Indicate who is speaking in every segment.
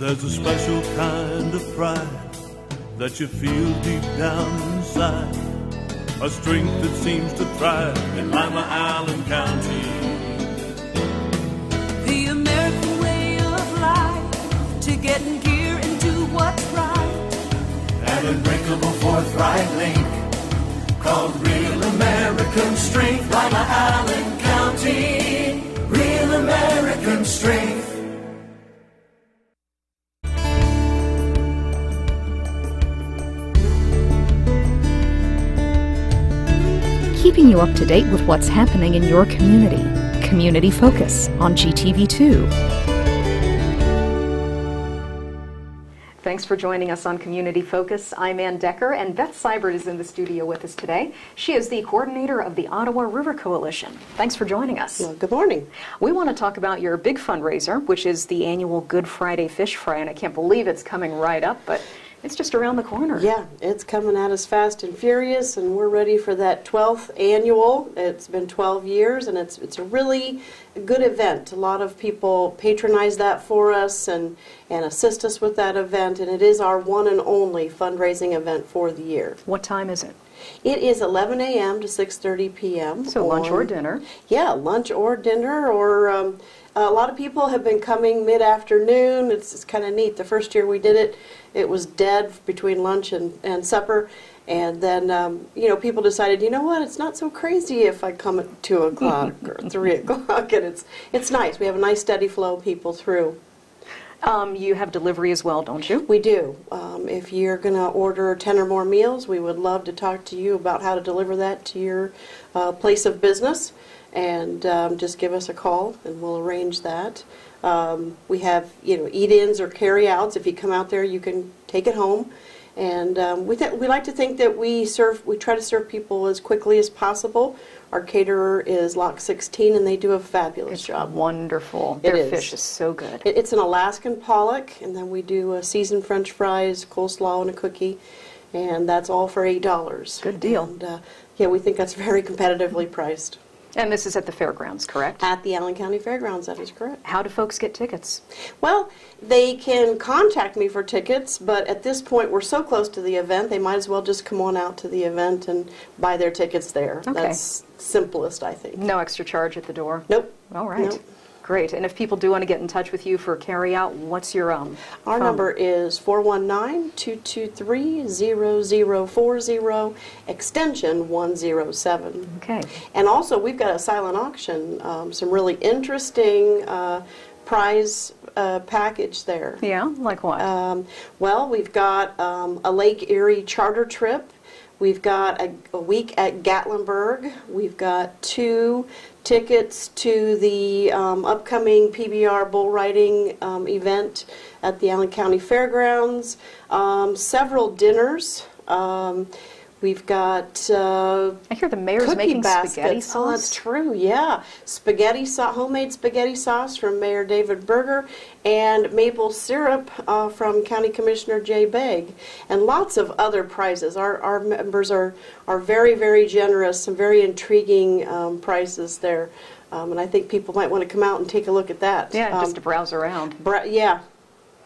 Speaker 1: There's a special kind of pride that you feel deep down inside, a strength that seems to thrive in Lima, Allen County.
Speaker 2: The American way of life, to getting gear and do what's right.
Speaker 1: An unbreakable forthright link called real American strength. Lima, Allen County, real American strength.
Speaker 3: Keeping you up to date with what's happening in your community. Community Focus on GTV2. Thanks for joining us on Community Focus. I'm Anne Decker, and Beth Siebert is in the studio with us today. She is the coordinator of the Ottawa River Coalition. Thanks for joining us.
Speaker 4: Well, good morning.
Speaker 3: We want to talk about your big fundraiser, which is the annual Good Friday Fish Fry, and I can't believe it's coming right up, but it's just around the corner.
Speaker 4: Yeah, it's coming at us fast and furious, and we're ready for that 12th annual. It's been 12 years, and it's a really good event. A lot of people patronize that for us and assist us with that event, and it is our one and only fundraising event for the year.
Speaker 3: What time is it?
Speaker 4: It is 11 a.m. to 6:30 p.m.
Speaker 3: So lunch or dinner? Yeah,
Speaker 4: lunch or dinner, or a lot of people have been coming mid-afternoon. It's kind of neat. The first year we did it, it was dead between lunch and supper. And then, people decided, you know what, it's not so crazy if I come at 2 o'clock or 3 o'clock. And it's nice. We have a nice steady flow of people through.
Speaker 3: You have delivery as well, don't you?
Speaker 4: We do. If you're going to order 10 or more meals, we would love to talk to you about how to deliver that to your place of business. And just give us a call, and we'll arrange that. We have, eat-ins or carry-outs. If you come out there, you can take it home. And we like to think that we try to serve people as quickly as possible. Our caterer is Lock 16, and they do a fabulous job.
Speaker 3: Wonderful. Their fish is so good.
Speaker 4: It's an Alaskan pollock, and then we do seasoned French fries, coleslaw, and a cookie, and that's all for $8.
Speaker 3: Good deal.
Speaker 4: And, we think that's very competitively priced.
Speaker 3: And this is at the fairgrounds, correct?
Speaker 4: At the Allen County Fairgrounds, that is correct.
Speaker 3: How do folks get tickets?
Speaker 4: Well, they can contact me for tickets, but at this point we're so close to the event, they might as well just come on out to the event and buy their tickets there.
Speaker 3: Okay.
Speaker 4: That's simplest, I think.
Speaker 3: No extra charge at the door?
Speaker 4: Nope.
Speaker 3: All right.
Speaker 4: Nope.
Speaker 3: Great. And if people do want to get in touch with you for carry-out, what's your
Speaker 4: Our
Speaker 3: phone?
Speaker 4: number is 419-223-0040, extension 107.
Speaker 3: Okay.
Speaker 4: And also, we've got a silent auction, some really interesting prize package there.
Speaker 3: Yeah, like what?
Speaker 4: Well, we've got a Lake Erie charter trip. We've got a week at Gatlinburg. We've got 2 tickets to the upcoming PBR bull riding event at the Allen County Fairgrounds. Several dinners. We've got
Speaker 3: I hear the mayor's making spaghetti sauce.
Speaker 4: Oh, that's true, yeah. Spaghetti sauce, homemade spaghetti sauce from Mayor David Berger, and maple syrup from County Commissioner Jay Begg, and lots of other prizes. Our members are very, very generous, some very intriguing prizes there, and I think people might want to come out and take a look at that.
Speaker 3: Yeah, just to browse around.
Speaker 4: Yeah.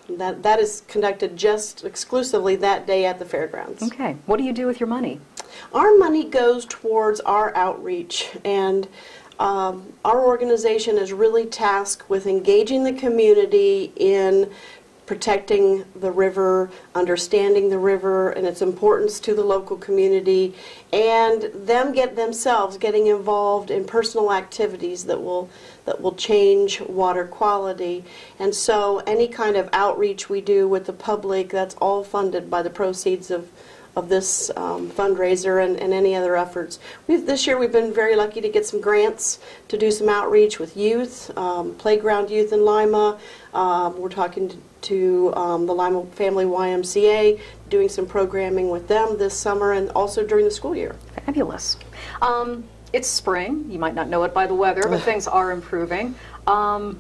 Speaker 4: That is conducted just exclusively that day at the fairgrounds.
Speaker 3: Okay. What do you do with your money?
Speaker 4: Our money goes towards our outreach, and our organization is really tasked with engaging the community in protecting the river, understanding the river and its importance to the local community, and them themselves getting involved in personal activities that will change water quality. And so any kind of outreach we do with the public, that's all funded by the proceeds of this fundraiser and any other efforts. This year we've been very lucky to get some grants to do some outreach with youth, playground youth in Lima. We're talking to the Lima Family YMCA, doing some programming with them this summer and also during the school year.
Speaker 3: Fabulous. It's spring. You might not know it by the weather, but things are improving. The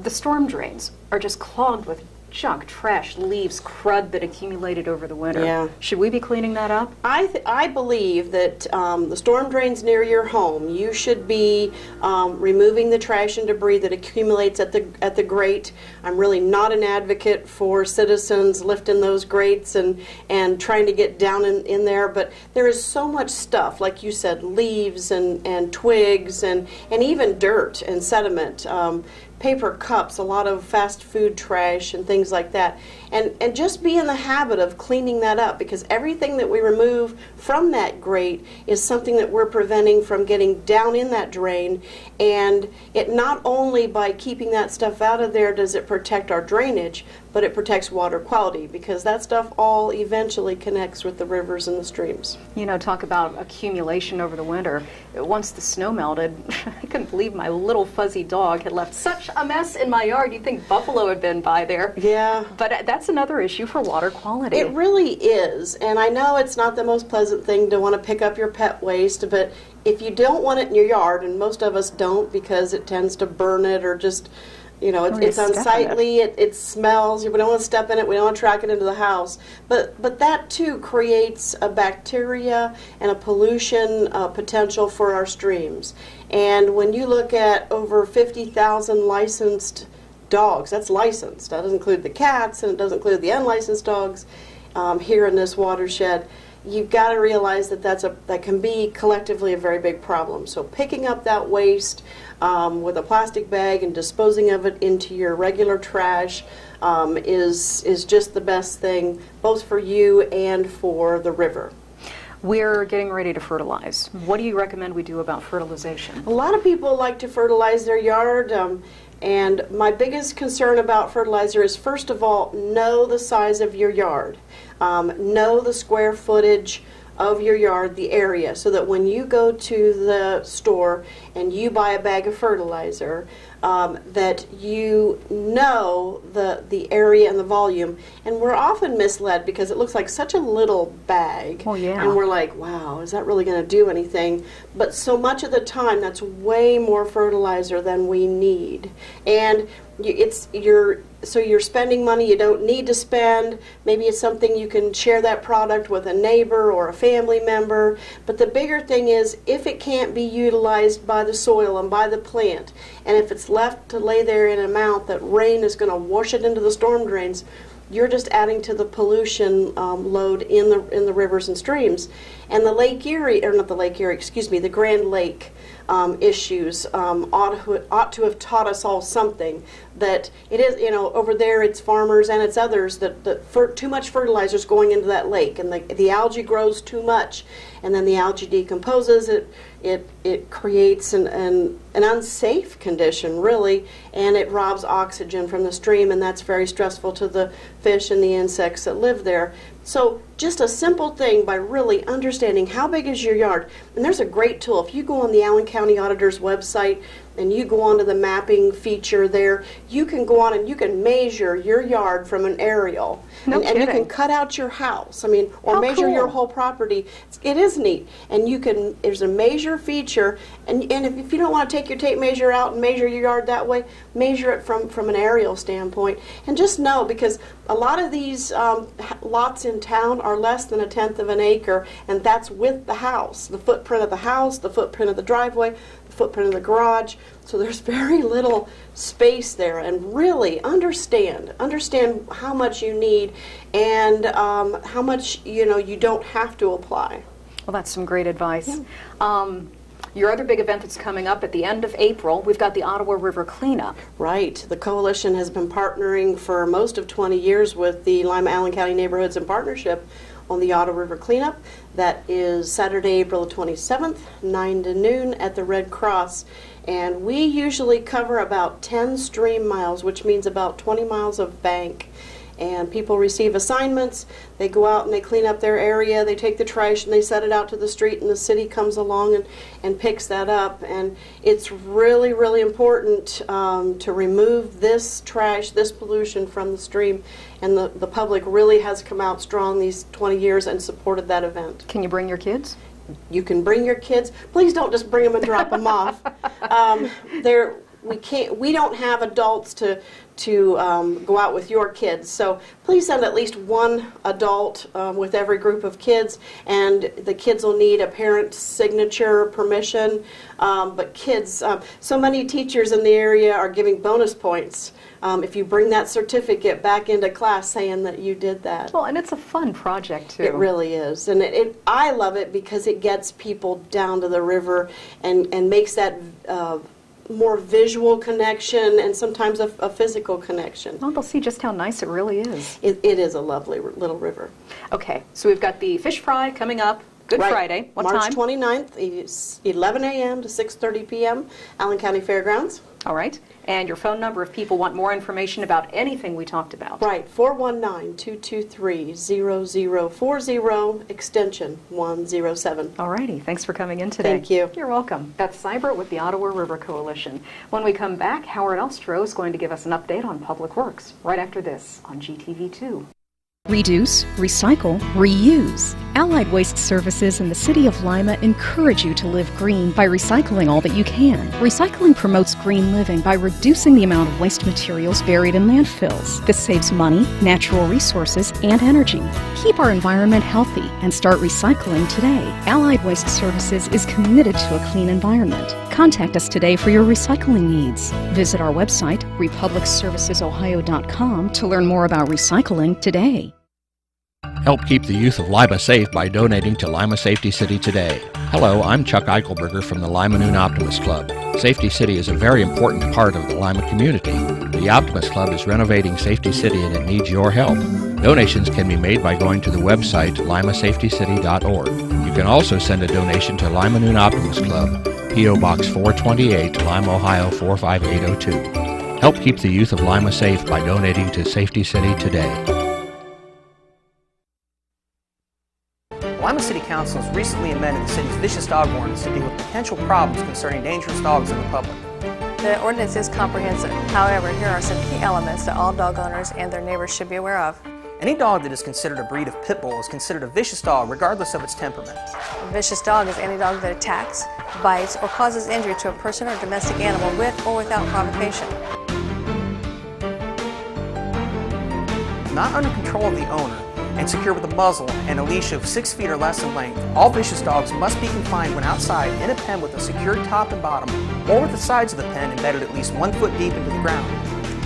Speaker 3: storm drains are just clogged with junk, trash, leaves, crud that accumulated over the winter.
Speaker 4: Yeah.
Speaker 3: Should we be cleaning that up?
Speaker 4: I believe that the storm drains near your home, you should be removing the trash and debris that accumulates at the grate. I'm really not an advocate for citizens lifting those grates and trying to get down in there, but there is so much stuff, like you said, leaves and twigs and even dirt and sediment. Paper cups, a lot of fast food trash and things like that. And just be in the habit of cleaning that up, because everything that we remove from that grate is something that we're preventing from getting down in that drain. And it not only by keeping that stuff out of there does it protect our drainage, but it protects water quality, because that stuff all eventually connects with the rivers and the streams.
Speaker 3: You know, talk about accumulation over the winter. Once the snow melted, I couldn't believe my little fuzzy dog had left such a mess in my yard. You'd think buffalo had been by there.
Speaker 4: Yeah.
Speaker 3: But that's another issue for water quality.
Speaker 4: It really is. And I know it's not the most pleasant thing to want to pick up your pet waste, but if you don't want it in your yard, and most of us don't because it tends to burn it or just, you know, it's unsightly, it smells, we don't want to step in it, we don't want to track it into the house. But that too creates a bacteria and a pollution potential for our streams. And when you look at over 50,000 licensed dogs, that's licensed, that doesn't include the cats and it doesn't include the unlicensed dogs here in this watershed, you've got to realize that that can be collectively a very big problem. So picking up that waste with a plastic bag and disposing of it into your regular trash is just the best thing, both for you and for the river.
Speaker 3: We're getting ready to fertilize. What do you recommend we do about fertilization?
Speaker 4: A lot of people like to fertilize their yard. And my biggest concern about fertilizer is, first of all, know the size of your yard. Know the square footage of your yard, the area, so that when you go to the store and you buy a bag of fertilizer, that you know the area and the volume. And we're often misled because it looks like such a little bag.
Speaker 3: Oh, yeah.
Speaker 4: And we're like, wow, is that really going to do anything? But so much of the time, that's way more fertilizer than we need. And so you're spending money you don't need to spend. Maybe it's something you can share that product with a neighbor or a family member. But the bigger thing is, if it can't be utilized by the soil and by the plant, and if it's left to lay there in an amount that rain is going to wash it into the storm drains, you're just adding to the pollution load in the rivers and streams. And the Lake Erie, or not the Lake Erie, excuse me, the Grand Lake issues ought to have taught us all something. That it is, you know, over there it's farmers and it's others that too much fertilizer is going into that lake, and the algae grows too much, and then the algae decomposes. It creates an unsafe condition, really, and it robs oxygen from the stream, and that's very stressful to the fish and the insects that live there. So just a simple thing by really understanding how big is your yard. And there's a great tool. If you go on the Allen County Auditor's website and you go onto the mapping feature there, you can go on and you can measure your yard from an aerial.
Speaker 3: No
Speaker 4: and you
Speaker 3: kidding.
Speaker 4: can cut out your house, or
Speaker 3: How
Speaker 4: measure your
Speaker 3: cool.
Speaker 4: whole property. It is neat. And there's a measure feature, and if you don't want to take your tape measure out and measure your yard that way, measure it from an aerial standpoint. And just know, because a lot of these lots in town are less than 1/10 of an acre, and that's with the house, the footprint of the house, the footprint of the driveway, the footprint of the garage. So there's very little space there, and really understand how much you need and how much you don't have to apply.
Speaker 3: Well, that's some great advice.
Speaker 4: Yeah.
Speaker 3: Your other big event that's coming up at the end of April, we've got the Ottawa River Cleanup.
Speaker 4: Right. The coalition has been partnering for most of 20 years with the Lima Allen County Neighborhoods in Partnership on the Ottawa River Cleanup. That is Saturday, April 27th, 9 to noon at the Red Cross. And we usually cover about 10 stream miles, which means about 20 miles of bank. And people receive assignments. They go out and they clean up their area. They take the trash and they set it out to the street, and the city comes along and picks that up. And it's really, really important to remove this trash, this pollution from the stream. And the public really has come out strong these 20 years and supported that event.
Speaker 3: Can you bring your kids?
Speaker 4: You can bring your kids. Please don't just bring them and drop them off. we don't have adults to go out with your kids. So please send at least one adult with every group of kids, and the kids will need a parent's signature permission. But kids, so many teachers in the area are giving bonus points if you bring that certificate back into class saying that you did that.
Speaker 3: Well, and it's a fun project too.
Speaker 4: It really is, and I love it because it gets people down to the river and makes that more visual connection and sometimes a physical connection.
Speaker 3: Well, they'll see just how nice it really is.
Speaker 4: It is a lovely little river.
Speaker 3: Okay, so we've got the fish fry coming up. Good Friday. What
Speaker 4: March
Speaker 3: time?
Speaker 4: March 29th, it's 11 a.m. to 6:30 p.m., Allen County Fairgrounds.
Speaker 3: All right. And your phone number if people want more information about anything we talked about.
Speaker 4: Right, 419-223-0040, extension 107.
Speaker 3: All righty. Thanks for coming in today.
Speaker 4: Thank you.
Speaker 3: You're welcome. Beth Siebert with the Ottawa River Coalition. When we come back, Howard Elstro is going to give us an update on Public Works right after this on GTV2.
Speaker 5: Reduce, recycle, reuse. Allied Waste Services in the City of Lima encourage you to live green by recycling all that you can. Recycling promotes green living by reducing the amount of waste materials buried in landfills. This saves money, natural resources, and energy. Keep our environment healthy and start recycling today. Allied Waste Services is committed to a clean environment. Contact us today for your recycling needs. Visit our website, republicservicesohio.com, to learn more about recycling today.
Speaker 6: Help keep the youth of Lima safe by donating to Lima Safety City today. Hello, I'm Chuck Eichelberger from the Lima Noon Optimist Club. Safety City is a very important part of the Lima community. The Optimist Club is renovating Safety City and it needs your help. Donations can be made by going to the website limasafetycity.org. You can also send a donation to Lima Noon Optimist Club, P.O. Box 428, Lima, Ohio 45802. Help keep the youth of Lima safe by donating to Safety City today.
Speaker 7: Lima City Council has recently amended the city's vicious dog ordinance to deal with potential problems concerning dangerous dogs in the public.
Speaker 8: The ordinance is comprehensive. However, here are some key elements that all dog owners and their neighbors should be aware of.
Speaker 7: Any dog that is considered a breed of pit bull is considered a vicious dog regardless of its temperament.
Speaker 8: A vicious dog is any dog that attacks, bites, or causes injury to a person or domestic animal with or without provocation.
Speaker 7: Not under control of the owner, and secure with a muzzle and a leash of 6 feet or less in length, all vicious dogs must be confined when outside in a pen with a secured top and bottom, or with the sides of the pen embedded at least 1 foot deep into the ground.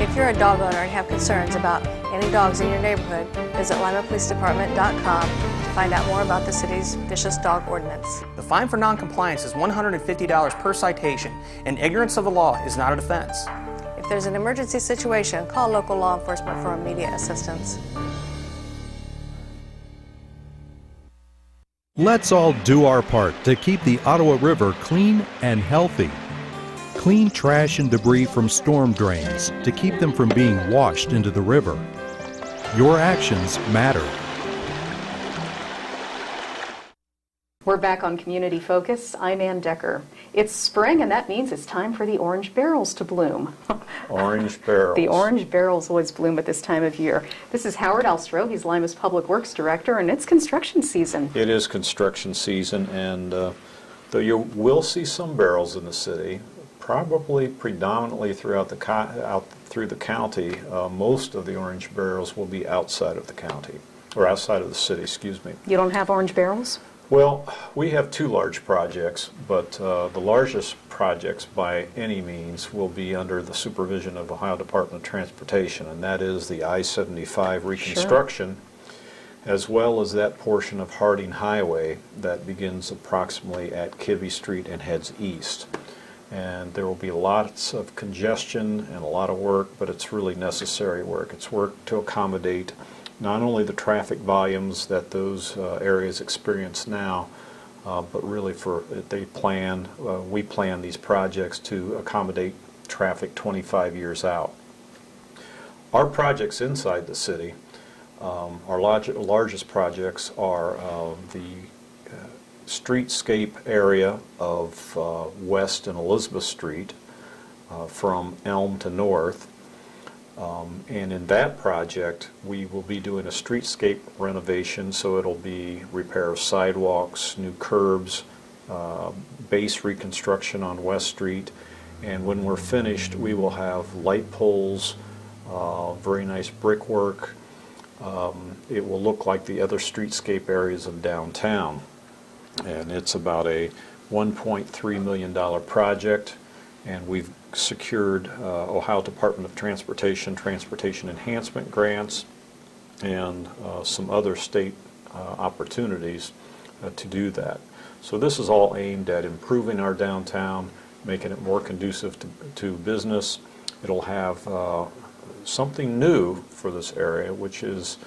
Speaker 8: If you're a dog owner and have concerns about any dogs in your neighborhood, visit limapolicedepartment.com to find out more about the city's vicious dog ordinance.
Speaker 7: The fine for noncompliance is $150 per citation, and ignorance of the law is not a defense.
Speaker 8: If there's an emergency situation, call local law enforcement for immediate assistance.
Speaker 9: Let's all do our part to keep the Ottawa River clean and healthy. Clean trash and debris from storm drains to keep them from being washed into the river. Your actions matter.
Speaker 3: We're back on Community Focus. I'm Anne Decker. It's spring, and that means it's time for the orange barrels to bloom.
Speaker 10: Orange barrels.
Speaker 3: The orange barrels always bloom at this time of year. This is Howard Elstro. He's Lima's Public Works Director, and it's construction season.
Speaker 10: It is construction season, and though you will see some barrels in the city, probably predominantly throughout through the county, most of the orange barrels will be outside of the county, or outside of the city, excuse me.
Speaker 3: You don't have orange barrels?
Speaker 10: Well, we have 2 large projects, but the largest projects by any means will be under the supervision of Ohio Department of Transportation, and that is the I-75 reconstruction, as well as that portion of Harding Highway that begins approximately at Kibbe Street and heads east. And there will be lots of congestion and a lot of work, but it's really necessary work. It's work to accommodate not only the traffic volumes that those areas experience now, but really we plan these projects to accommodate traffic 25 years out. Our projects inside the city, our largest projects are the streetscape area of West and Elizabeth Street from Elm to North. And in that project, we will be doing a streetscape renovation, so it'll be repair of sidewalks, new curbs, base reconstruction on West Street, And when we're finished, we will have light poles, very nice brickwork. It will look like the other streetscape areas of downtown. And it's about a $1.3 million project, and we've secured Ohio Department of Transportation enhancement grants and some other state opportunities to do that. So this is all aimed at improving our downtown, making it more conducive to business. It'll have something new for this area, which is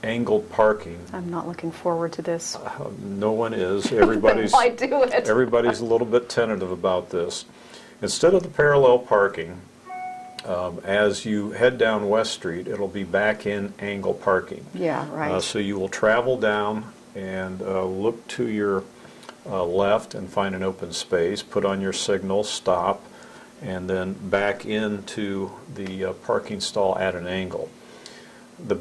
Speaker 10: angled parking.
Speaker 3: I'm not looking forward to this.
Speaker 10: No one is. Everybody's,
Speaker 3: Why do it?
Speaker 10: Everybody's a little bit tentative about this. Instead of the parallel parking, as you head down West Street, it'll be back in angle parking.
Speaker 3: Yeah, right.
Speaker 10: So you will travel down and look to your left and find an open space, put on your signal, stop, and then back into the parking stall at an angle. The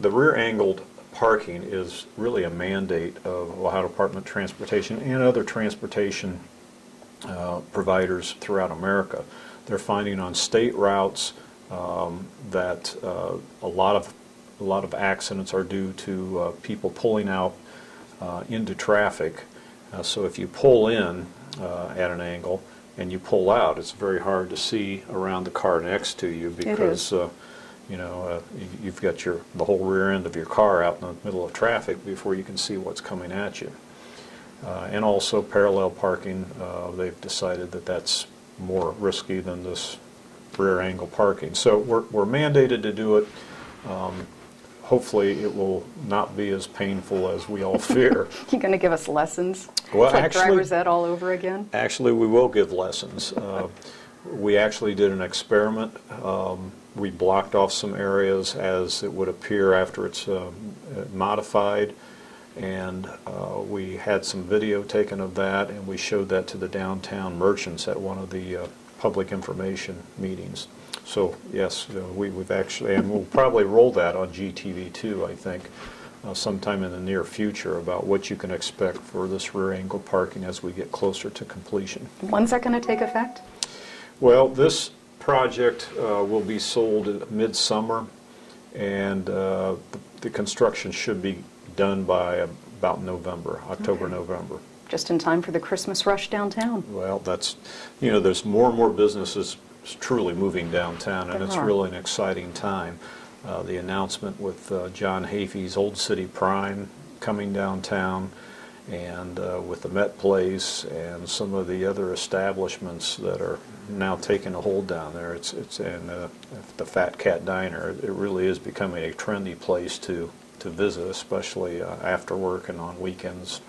Speaker 10: rear angled parking is really a mandate of Ohio Department of Transportation and other transportation providers throughout America. They're finding on state routes that a lot of accidents are due to people pulling out into traffic. So if you pull in at an angle and you pull out, it's very hard to see around the car next to you because you know, you've got the whole rear end of your car out in the middle of traffic before you can see what's coming at you. And also parallel parking, they've decided that that's more risky than this rear angle parking. So we're mandated to do it. Hopefully it will not be as painful as we all fear.
Speaker 3: You're going to give us lessons?
Speaker 10: Well,
Speaker 3: like
Speaker 10: actually,
Speaker 3: driver's ed all over again?
Speaker 10: Actually, we will give lessons. We actually did an experiment. We blocked off some areas as it would appear after it's modified, and we had some video taken of that, and we showed that to the downtown merchants at one of the public information meetings. So yes, we've actually, and we'll probably roll that on GTV2, I think, sometime in the near future about what you can expect for this rear angle parking as we get closer to completion.
Speaker 3: When's that going to take effect?
Speaker 10: Well, this project will be sold midsummer, and the construction should be done by about November, October,
Speaker 3: Okay.
Speaker 10: November.
Speaker 3: Just in time for the Christmas rush downtown.
Speaker 10: Well, that's, you know, there's more and more businesses truly moving downtown, and it's really an exciting time. The announcement with John Hafey's Old City Prime coming downtown, and with the Met Place and some of the other establishments that are now taking a hold down there. It's and the Fat Cat Diner. It really is becoming a trendy place to visit, especially after work and on weekends.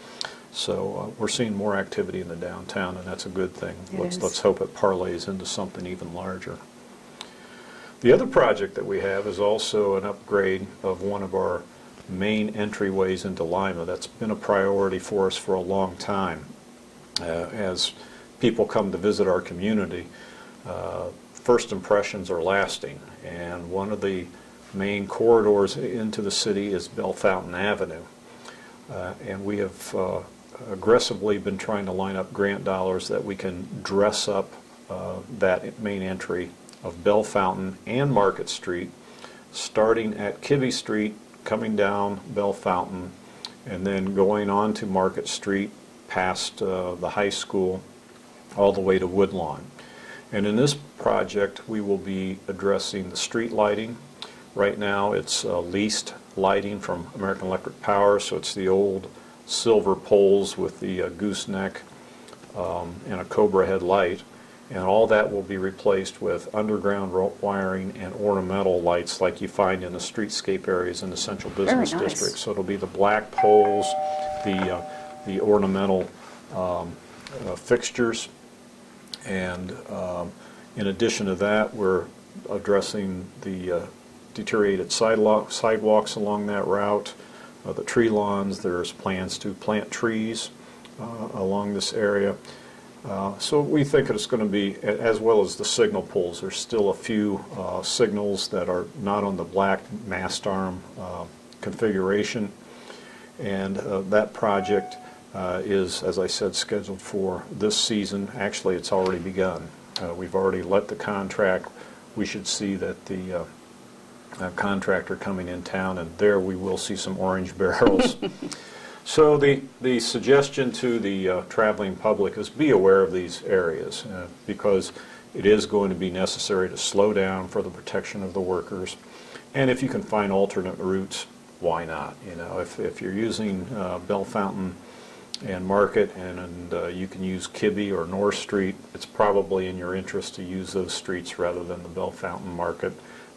Speaker 10: So we're seeing more activity in the downtown, and that's a good thing. Let's hope it parlays into something even larger. The other project that we have is also an upgrade of one of our main entryways into Lima. That's been a priority for us for a long time. As people come to visit our community, first impressions are lasting, and one of the main corridors into the city is Bell Fountain Avenue. And we have aggressively been trying to line up grant dollars that we can dress up that main entry of Bell Fountain and Market Street, starting at Kibbe Street, coming down Bell Fountain, and then going on to Market Street past the high school all the way to Woodlawn. And in this project we will be addressing the street lighting. Right now it's leased lighting from American Electric Power, so it's the old silver poles with the gooseneck and a cobra head light, and all that will be replaced with underground wiring and ornamental lights like you find in the streetscape areas in the central business district. So it'll be the black poles, the ornamental fixtures, and in addition to that, we're addressing the deteriorated sidewalks along that route, the tree lawns. There's plans to plant trees along this area. So we think it's going to be, as well as the signal poles. There's still a few signals that are not on the black mast arm configuration, and that project is, as I said, scheduled for this season. Actually, it's already begun. We've already let the contract. We should see that the contractor coming in town, and there we will see some orange barrels. So the suggestion to the traveling public is be aware of these areas because it is going to be necessary to slow down for the protection of the workers. And if you can find alternate routes, why not? You know, if you're using Bell Fountain and Market and you can use Kibbe or North Street, it's probably in your interest to use those streets rather than the Bell Fountain Market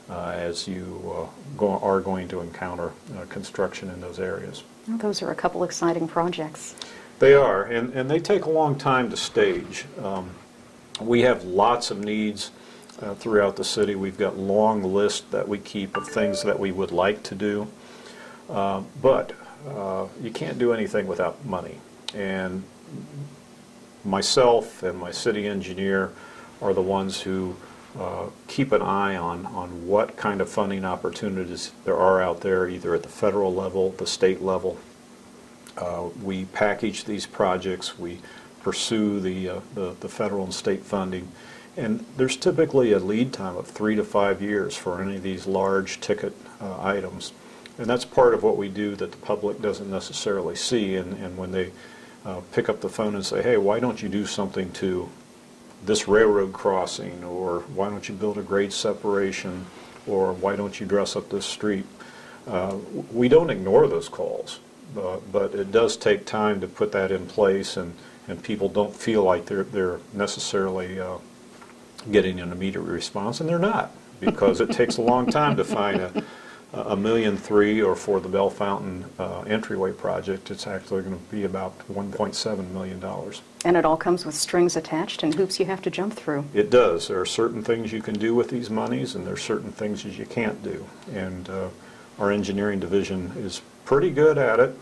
Speaker 10: as you are going to encounter construction in those areas.
Speaker 3: Well, those are a couple exciting projects.
Speaker 10: They are, and they take a long time to stage. We have lots of needs throughout the city. We've got long lists that we keep of things that we would like to do, but you can't do anything without money. And myself and my city engineer are the ones who keep an eye on what kind of funding opportunities there are out there, either at the federal level, the state level. We package these projects, we pursue the federal and state funding, and there's typically a lead time of 3 to 5 years for any of these large ticket items. And that's part of what we do that the public doesn't necessarily see, and when they pick up the phone and say, hey, why don't you do something to this railroad crossing, or why don't you build a grade separation, or why don't you dress up this street? We don't ignore those calls, but it does take time to put that in place, and people don't feel like they're necessarily getting an immediate response, and they're not, because it takes a long time to find $1.3 million, or for the Bell Fountain entryway project, it's actually going to be about $1.7 million.
Speaker 3: And it all comes with strings attached and hoops you have to jump through.
Speaker 10: It does. There are certain things you can do with these monies, and there are certain things that you can't do. And our engineering division is pretty good at it,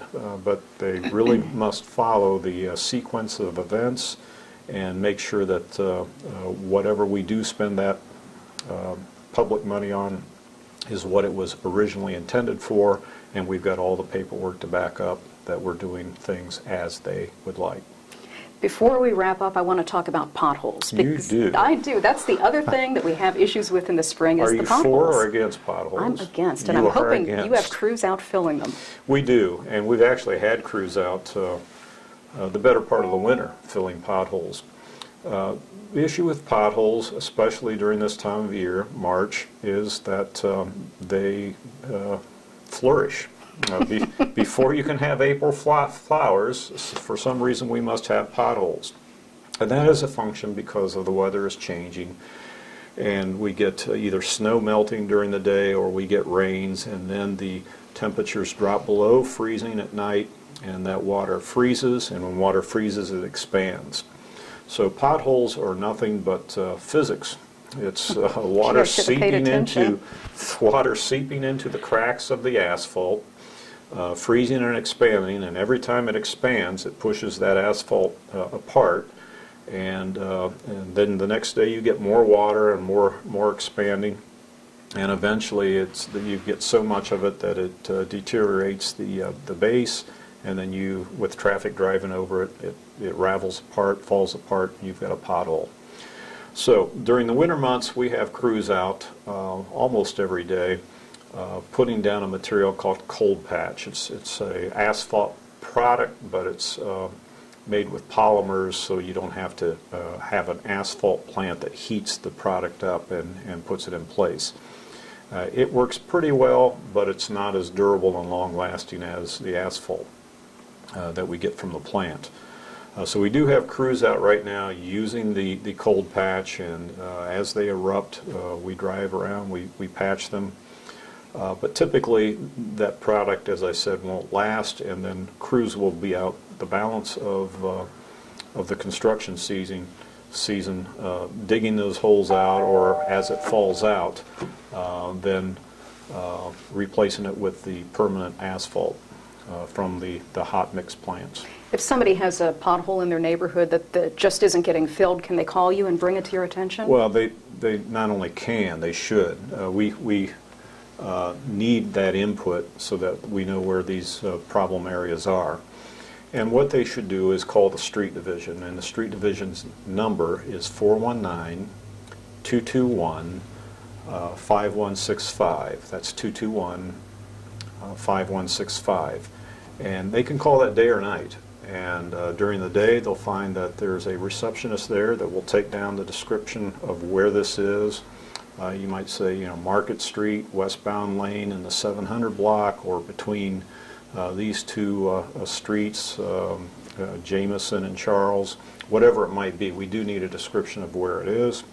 Speaker 10: but they really must follow the sequence of events and make sure that whatever we do spend that public money on is what it was originally intended for, and we've got all the paperwork to back up that we're doing things as they would like.
Speaker 3: Before we wrap up, I want to talk about potholes.
Speaker 10: You do.
Speaker 3: I do. That's the other thing that we have issues with in the spring is the potholes.
Speaker 10: Are you for or against potholes?
Speaker 3: I'm against, and I'm hoping you have crews out filling them.
Speaker 10: We do, and we've actually had crews out the better part of the winter filling potholes. The issue with potholes, especially during this time of year, March, is that they flourish. Before you can have April flowers, for some reason we must have potholes. And that is a function because of the weather is changing, and we get either snow melting during the day or we get rains, and then the temperatures drop below freezing at night, and that water freezes, and when water freezes it expands. So potholes are nothing but physics. It's water seeping into the cracks of the asphalt, freezing and expanding, and every time it expands, it pushes that asphalt apart, and then the next day you get more water and more expanding, and eventually you get so much of it that it deteriorates the base, and then with traffic driving over it, it ravels apart, falls apart, and you've got a pothole. So during the winter months, we have crews out almost every day putting down a material called cold patch. It's a asphalt product, but it's made with polymers, so you don't have to have an asphalt plant that heats the product up and puts it in place. It works pretty well, but it's not as durable and long-lasting as the asphalt that we get from the plant. So we do have crews out right now using the cold patch, and as they erupt, we drive around, we patch them. But typically that product, as I said, won't last, and then crews will be out the balance of the construction season digging those holes out, or as it falls out, then replacing it with the permanent asphalt from the hot mix plants.
Speaker 3: If somebody has a pothole in their neighborhood that just isn't getting filled, can they call you and bring it to your attention?
Speaker 10: Well, they not only can, they should. We need that input so that we know where these problem areas are. And what they should do is call the street division, and the street division's number is 419-221-5165. That's 221-5165. And they can call that day or night. And during the day, they'll find that there's a receptionist there that will take down the description of where this is. You might say, you know, Market Street, westbound lane in the 700 block, or between these two streets, Jameson and Charles, whatever it might be. We do need a description of where it is.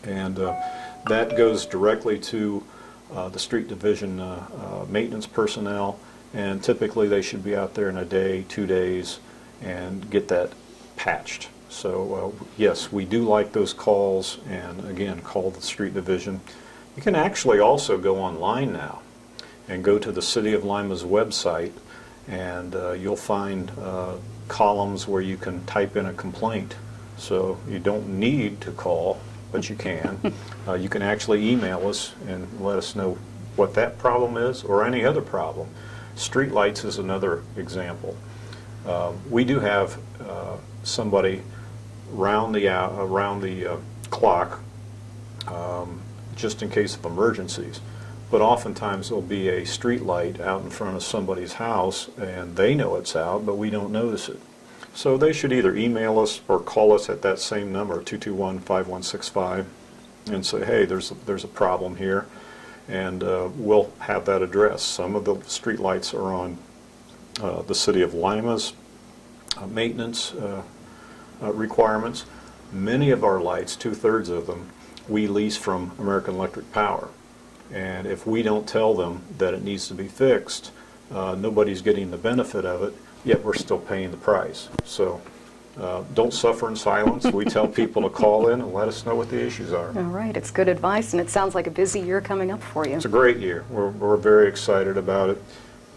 Speaker 10: And that goes directly to the street division maintenance personnel. And typically they should be out there in a day, 2 days, and get that patched. So yes, we do like those calls, and again, call the street division. You can actually also go online now and go to the City of Lima's website, and you'll find columns where you can type in a complaint. So you don't need to call, but you can. You can actually email us and let us know what that problem is, or any other problem. Streetlights is another example. We do have somebody round the clock, just in case of emergencies. But oftentimes there'll be a street light out in front of somebody's house, and they know it's out, but we don't notice it. So they should either email us or call us at that same number, 221-5165, and say, hey, there's a problem here. And we'll have that addressed. Some of the street lights are on the City of Lima's maintenance requirements. Many of our lights, 2/3 of them, we lease from American Electric Power. And if we don't tell them that it needs to be fixed, nobody's getting the benefit of it, yet we're still paying the price. So don't suffer in silence. We tell people to call in and let us know what the issues are.
Speaker 3: All right, it's good advice, and it sounds like a busy year coming up for you.
Speaker 10: It's a great year. We're very excited about it.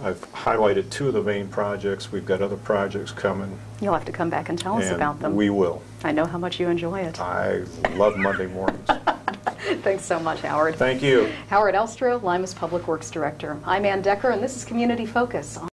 Speaker 10: I've highlighted 2 of the main projects. We've got other projects coming.
Speaker 3: You'll have to come back and tell us about them.
Speaker 10: We will.
Speaker 3: I know how much you enjoy it.
Speaker 10: I love Monday mornings.
Speaker 3: Thanks so much, Howard.
Speaker 10: Thank you.
Speaker 3: Howard Elstro, Lima's Public Works Director. I'm Anne Decker, and this is Community Focus.